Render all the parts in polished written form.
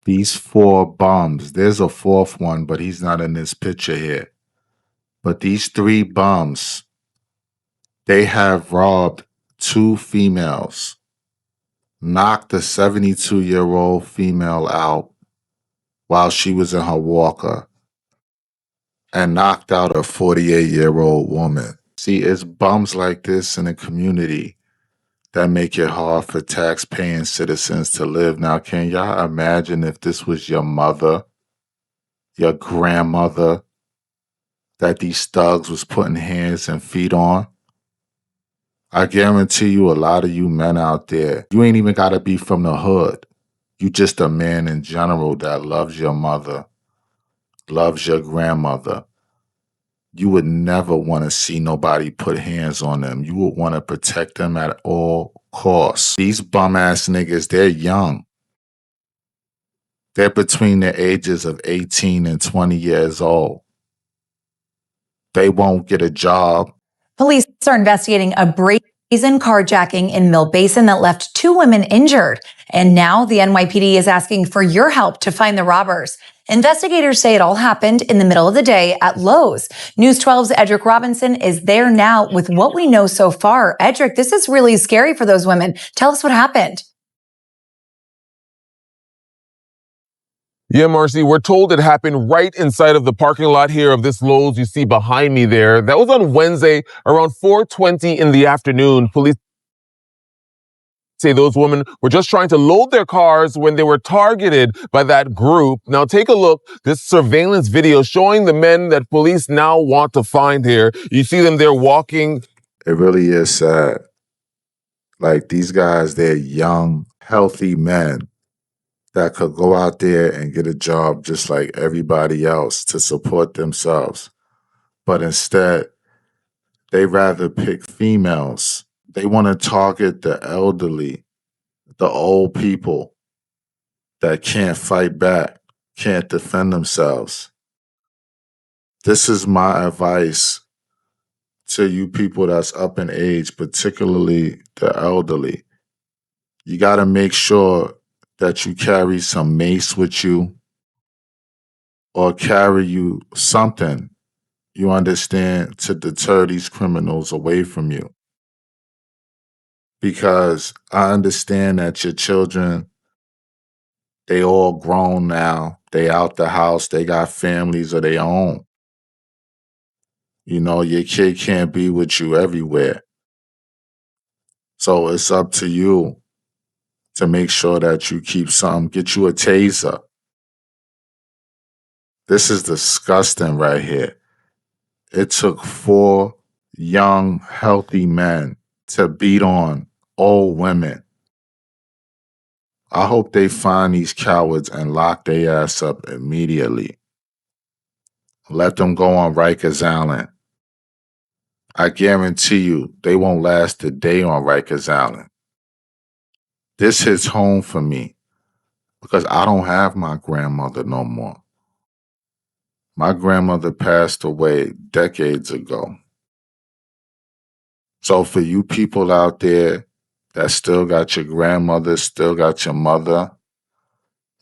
These four bums, there's a fourth one, but he's not in this picture here. But these three bums, they have robbed two females, knocked a 72-year-old female out while she was in her walker, and knocked out a 48-year-old woman. See, it's bums like this in the community that make it hard for tax-paying citizens to live. Now, can y'all imagine if this was your mother, your grandmother, that these thugs was putting hands and feet on? I guarantee you a lot of you men out there, you ain't even got to be from the hood. You just a man in general that loves your mother, loves your grandmother. You would never want to see nobody put hands on them. You would want to protect them at all costs. These bum-ass niggas, they're young. They're between the ages of 18 and 20 years old. They won't get a job. Police are investigating a brazen carjacking in Mill Basin that left two women injured. And now the NYPD is asking for your help to find the robbers. Investigators say it all happened in the middle of the day at Lowe's. News 12's Edric Robinson is there now with what we know so far. Edric, this is really scary for those women. Tell us what happened. Yeah, Marcy, we're told it happened right inside of the parking lot here of this Lowe's you see behind me there. That was on Wednesday around 4:20 in the afternoon. Police say those women were just trying to load their cars when they were targeted by that group. Now take a look. This surveillance video showing the men that police now want to find here. You see them there walking. It really is sad. Like, these guys, they're young, healthy men that could go out there and get a job just like everybody else to support themselves. But instead, they rather pick females. They want to target the elderly, the old people that can't fight back, can't defend themselves. This is my advice to you people that's up in age, particularly the elderly. You got to make sure that you carry some mace with you or carry you something, you understand, to deter these criminals away from you. Because I understand that your children, they all grown now. They out the house. They got families of their own. You know, your kid can't be with you everywhere. So it's up to you to make sure that you keep some. Get you a taser. This is disgusting right here. It took four young, healthy men to beat on old women. I hope they find these cowards and lock their ass up immediately. Let them go on Rikers Island. I guarantee you they won't last a day on Rikers Island. This hits home for me because I don't have my grandmother no more. My grandmother passed away decades ago. So for you people out there that still got your grandmother, still got your mother,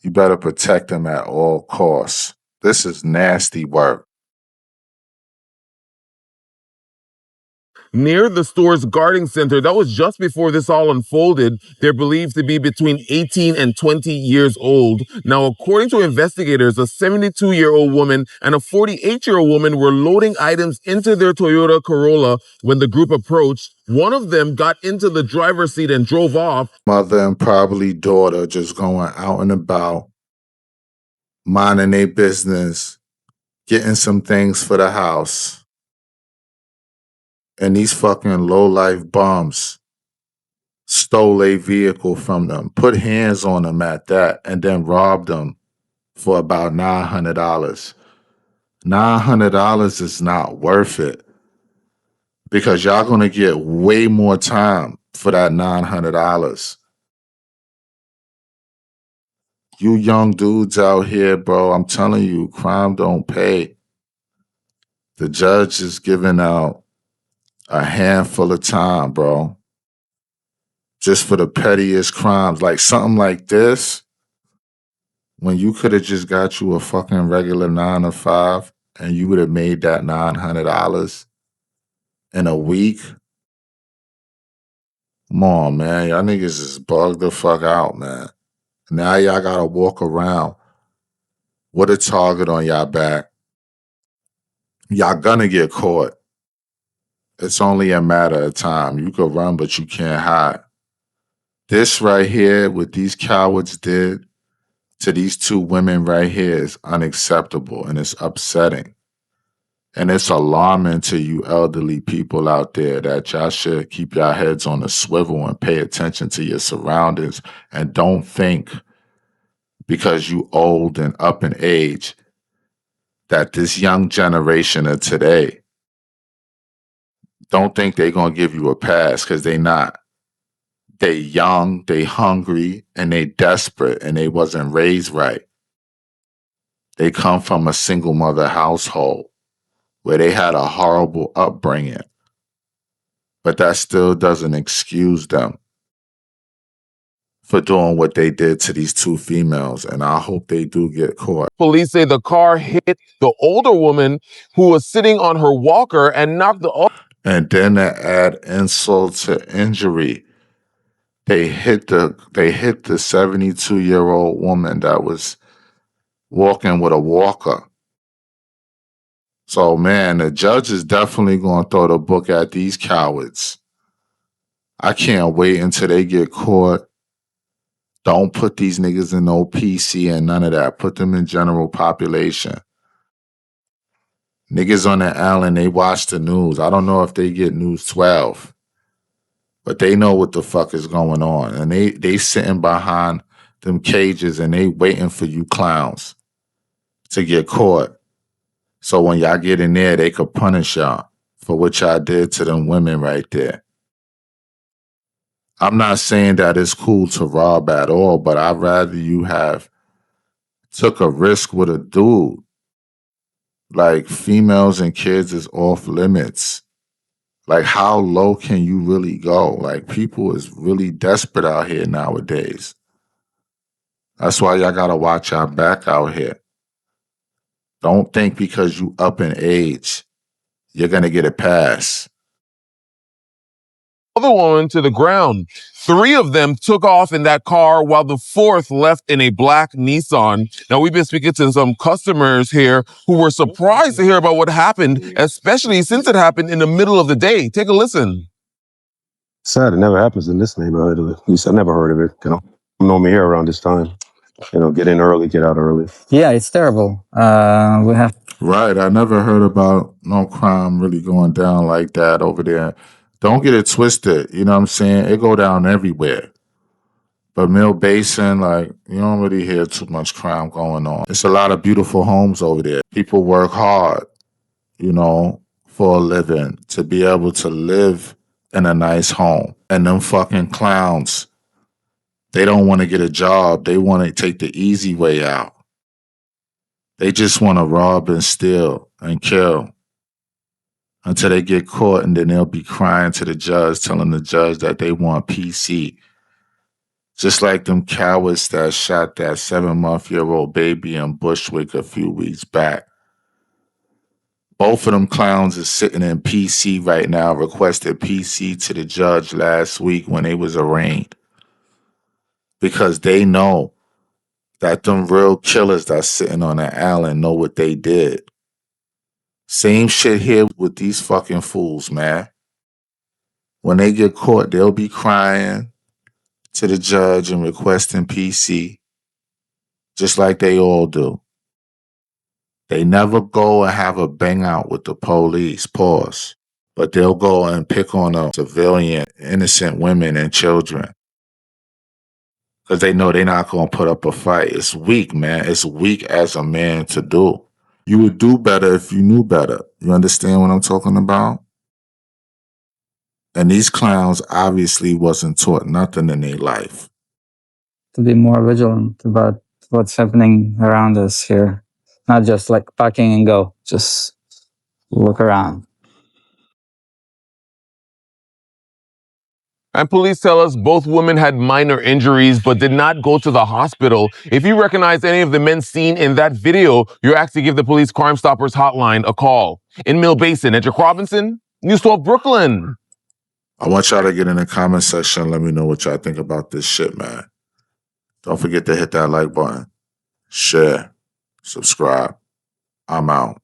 you better protect them at all costs. This is nasty work. Near the store's guarding center, that was just before this all unfolded. They're believed to be between 18 and 20 years old. Now, according to investigators, a 72-year-old woman and a 48-year-old woman were loading items into their Toyota Corolla when the group approached. One of them got into the driver's seat and drove off. Mother and probably daughter just going out and about, minding their business, getting some things for the house. And these fucking low-life bums stole a vehicle from them, put hands on them at that, and then robbed them for about $900. $900 is not worth it because y'all gonna get way more time for that $900. You young dudes out here, bro, I'm telling you, crime don't pay. The judge is giving out a handful of time, bro, just for the pettiest crimes. Like something like this, when you could have just got you a fucking regular 9 to 5 and you would have made that $900 in a week. Come on, man. Y'all niggas is bugged the fuck out, man. Now y'all gotta walk around with a target on y'all back. Y'all gonna get caught. It's only a matter of time. You could run, but you can't hide. This right here, what these cowards did to these two women right here is unacceptable and it's upsetting. And it's alarming to you elderly people out there that y'all should keep your heads on a swivel and pay attention to your surroundings and don't think because you old and up in age that this young generation of today don't think they're going to give you a pass because they not. They young, they hungry, and they desperate, and they wasn't raised right. They come from a single mother household where they had a horrible upbringing. But that still doesn't excuse them for doing what they did to these two females, and I hope they do get caught. Police say the car hit the older woman who was sitting on her walker and knocked the And then to add insult to injury, they hit the 72-year-old woman that was walking with a walker. So man, the judge is definitely going to throw the book at these cowards. I can't wait until they get caught. Don't put these niggas in no PC and none of that. Put them in general population. Niggas on the island, they watch the news. I don't know if they get News 12, but they know what the fuck is going on. And they sitting behind them cages and they waiting for you clowns to get caught. So when y'all get in there, they could punish y'all for what y'all did to them women right there. I'm not saying that it's cool to rob at all, but I'd rather you have took a risk with a dude. Like females and kids is off limits. Like how low can you really go? Like people is really desperate out here nowadays. That's why y'all gotta watch our back out here. Don't think because you up in age, you're gonna get a pass. other woman to the ground. 3 of them took off in that car while the 4th left in a black Nissan. Now, we've been speaking to some customers here who were surprised to hear about what happened, especially since it happened in the middle of the day. Take a listen. Sad, it never happens in this neighborhood. At least I never heard of it. I'm normally here around this time. Get in early, get out early. Yeah, it's terrible. We have Right. I never heard about no crime really going down like that over there. Don't get it twisted. You know what I'm saying? It go down everywhere. But Mill Basin, like, you don't really hear too much crime going on. It's a lot of beautiful homes over there. People work hard, for a living to be able to live in a nice home. And them fucking clowns, they don't want to get a job. They want to take the easy way out. They just want to rob and steal and kill until they get caught, and then they'll be crying to the judge, telling the judge that they want PC. Just like them cowards that shot that 7-month-old baby in Bushwick a few weeks back. Both of them clowns is sitting in PC right now, requested PC to the judge last week when they was arraigned. Because they know that them real killers that's sitting on that island know what they did. Same shit here with these fucking fools, man. When they get caught, they'll be crying to the judge and requesting PC, just like they all do. They never go and have a bang out with the police, pause. But they'll go and pick on a civilian, innocent women and children. Because they know they're not going to put up a fight. It's weak, man. It's weak as a man to do. You would do better if you knew better. You understand what I'm talking about? And these clowns obviously wasn't taught nothing in their life. to be more vigilant about what's happening around us here. Not just like parking and go, just look around. And police tell us both women had minor injuries but did not go to the hospital. If you recognize any of the men seen in that video, you're asked to give the police Crime Stoppers hotline a call. In Mill Basin, Edric Robinson, News 12 Brooklyn. I want y'all to get in the comment section and let me know what y'all think about this shit, man. Don't forget to hit that like button, share, subscribe. I'm out.